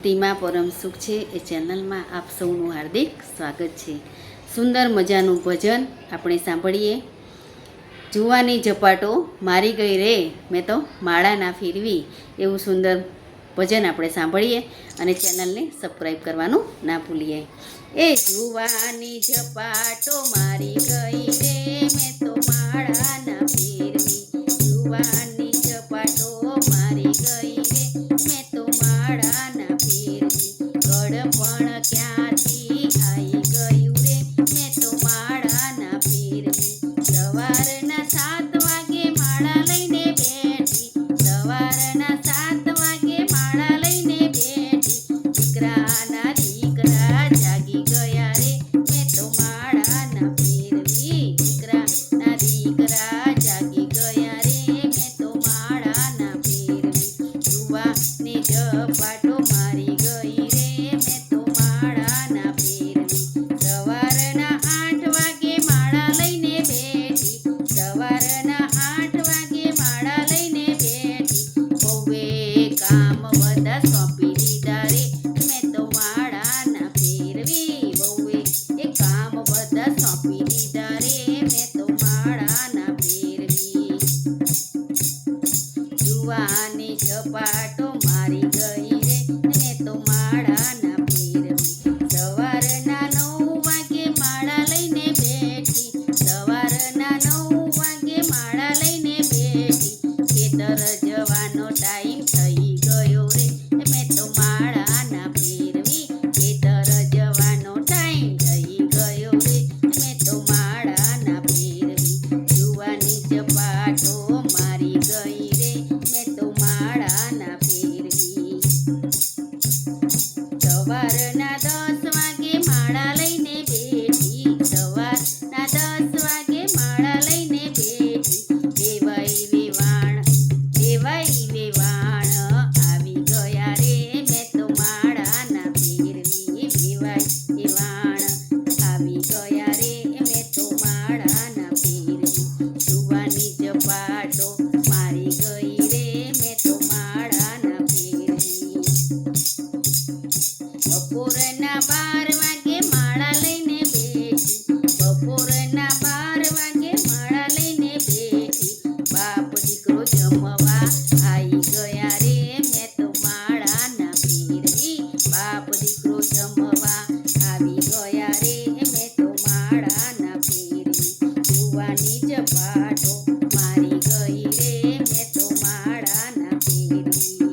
તીમાં પરમ સુખ છે એ ચેનલમાં આપ સૌનું હાર્દિક સ્વાગત છે. સુંદર મજાનું ભજન આપણે સાંભળીએ. જુવાની ઝપાટો મારી ગઈ રે મેં તો માળા ના ફેરવી, એવું સુંદર ભજન આપણે સાંભળીએ અને ચેનલને સબસ્ક્રાઈબ કરવાનું ના ભૂલીએ. એ જુવાની ઝપાટો મારી ગઈ રે મેં તો માળા ના ફેરવી, જુવાની ઝપાટો મારી ગઈ રે મેં તો માળા ના ફેરવી, ગળપણ ક્યાંથી આવી ગયું રે મેં તો માળા ના ફેરવી. સવારના 7 વાગે માળા લઈને બેઠી, સવારના 7 વાગે માળા લઈને બેઠી, દીકરાના દીકરા જાગી ગયા રે મેં તો માળા ના ફેરવી, દીકરાના દીકરા જાગી ગયા રે મેં તો માળા ના ફેરવી. જુવાની ઝપાટો મારી ગઈ રે મેં તો માળા ના ફેરવી, સવારના 8 વાગે માળા લઈને બેઠી, સવારના 8 વાગે માળા લઈને બેઠી, બહુએ કામ બધા સોંપી દીધા રે મેં તો માળા ના ફેરવી, બહુએ કામ બધા સોંપી દીધા રે મેં તો માળા ના ફેરવી. જુવાની ઝપાટો મારી ગઈ રે મેં તો માળા ના ફેરવી, સવારના 9 વાગે માળા લઈને બેઠી, સવારના 9 વાગે માળા લઈને બેઠી, ખેતર જવાનો ટાઈમ થઈ ગયો રે મેં તો માળા ના ફેરવી, ખેતર જવાનો ટાઈમ થઈ ગયો રે મેં તો માળા ના ફેરવી. જુવાની ઝપાટો મારી ગઈ રે મેં તો માળા ના ફેરવી, સવારના 10 વાગે માળા લઈને બેઠી, સવારના 10 વાગે માળા લઈને બેઠી, વેવાઈ વેવાણ આવી ગયા રે મેં તો માળા ના ફેરવી, વેવાઈ વેવાણ આવી ગયા રે મેં તો માળા ના ફેરવી. જુવાની ઝપાટો મારી ગઈ રે મેં તો માળા ના ફેરવી, બપોરના 12 વાગે માળા લઈને બેઠી, બપોરના 12 વાગે માળા લઈને બેઠી, બાપ દીકરો જમવા આવી ગયા રે મેં તો માળા ના ફેરવી, બાપ દીકરો જમવા આવી ગયા રે મેં તો માળા ના ફેરવી. જુવાની ઝપાટો મારી ગઈ રે મેં તો માળા ના ફેરવી,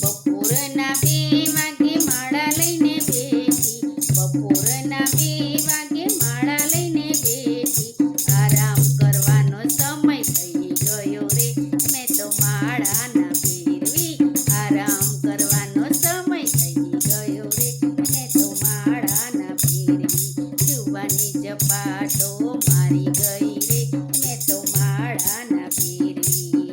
બપોરના 2 વાગે માળા લઈને બેઠી, બપોરના 2 વાગે માળા લઈને બેઠી, આરામ કરવાનો સમય થઈ ગયો રે મેં તો માળા ના ફેરવી, આરામ કરવાનો સમય થઈ ગયો રે મેં તો માળા ના ફેરવી. જુવાની ઝપાટો મારી ગઈ રે મેં તો માળા ના ફેરવી,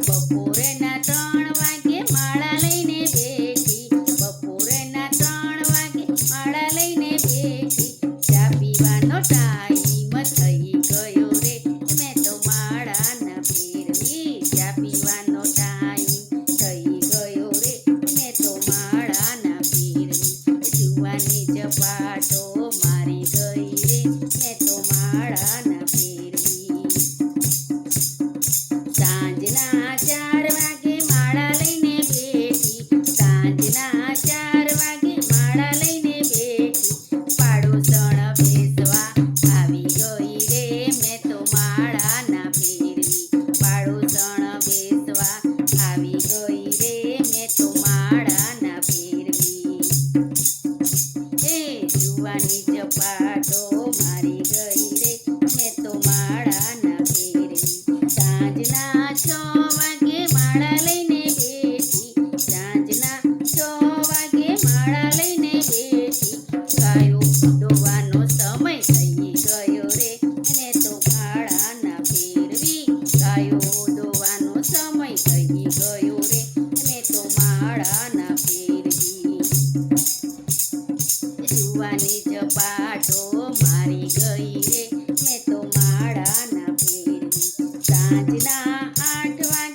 બપોરના 3 વાગે માળા લઈને બેઠી, બપોરના 3 વાગે માળા લઈને બેઠી, ચા પીવાનો ટાઈમ થઈ ગયો રે મેં તો માળા ના ફેરવી, ચા પીવાનો ટાઈમ થઈ ગયો રે મેં તો માળા ના ફેરવી. જુવાની ઝપાટો મારી ગઈ રે મેં તો માળા ના ફેરવી, સાંજના 4 વાગે માળા લઈને બેઠી, સાંજના 4 વાગે માળા લઈને બેઠી, પાડોસણ બેસવા આવી ગઈ રે મેં તો માળા ના ફેરવી, પાડોસણ બેસવા આવી ગઈ રે મેં તો માળા ના ફેરવી. એ જુવાની ઝપાટો મારી ગઈ રે મેં તો માળા ના ફેરવી, સાંજના 6 વાગે માળા લઈને બેઠી, સાંજના 6 વાગે માળા લઈને બેઠી, ગાયો દોવાનો સમય થઈ ગયો રે મેં તો માળા ના ફેરવી, ગાયો દોવાનો સમય થઈ ગયો રે મેં તો માળા ના ફેરવી. જુવાની ઝપાટો મારી ગઈ રે મેં તો માળા ના ફેરવી, સાંજના 8 વાગે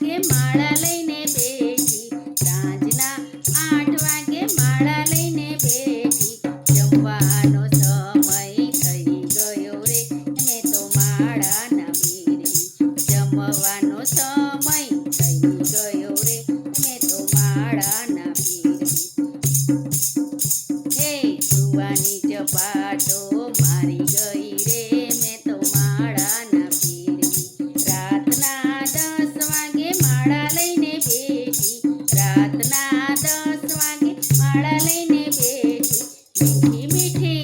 સમય થઈ ગયો રે મેં તો માળા ના ફેરવી હે જુવાની ચપાટો મારી ગઈ રે મેં તો માળા ના ફેરવી રાતના 10 વાગે માળા લઈને બેઠી રાતના 10 વાગે માળા લઈને બેઠી મીઠી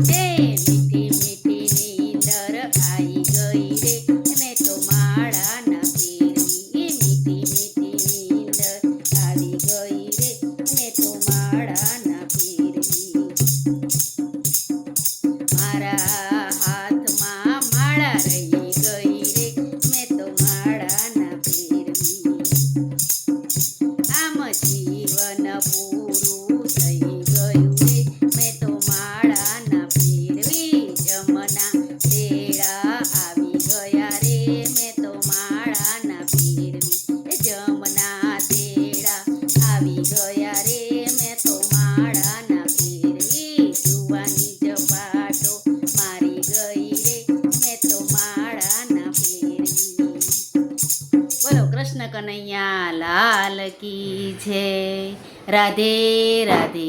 મીઠી મીઠી નીંદર આવી ગઈ રે મેં તો માળા ના ફેરવી મીઠી મીઠી નીંદર આવી ગઈ રે મેં તો માળા ના ફેરવી મારા હાથમાં માળા રહી ગઈ રે મેં તો માળા ના ફેરવી આમ જીવન પૂરું થઈ ગયું રે મેં તો માળા ના ફેરવી જમના તેડા આવી ગયા રે મેં તો માળા ના ફેરવી જમના તેડા આવી ગયા રે મેં તો માળા ના ફેરવી જુવાની ચપાટો મારી ગઈ રે મેં તો માળા ના ફેરવી બોલો કૃષ્ણ કનૈયા લાલ કી જય રાધે રાધે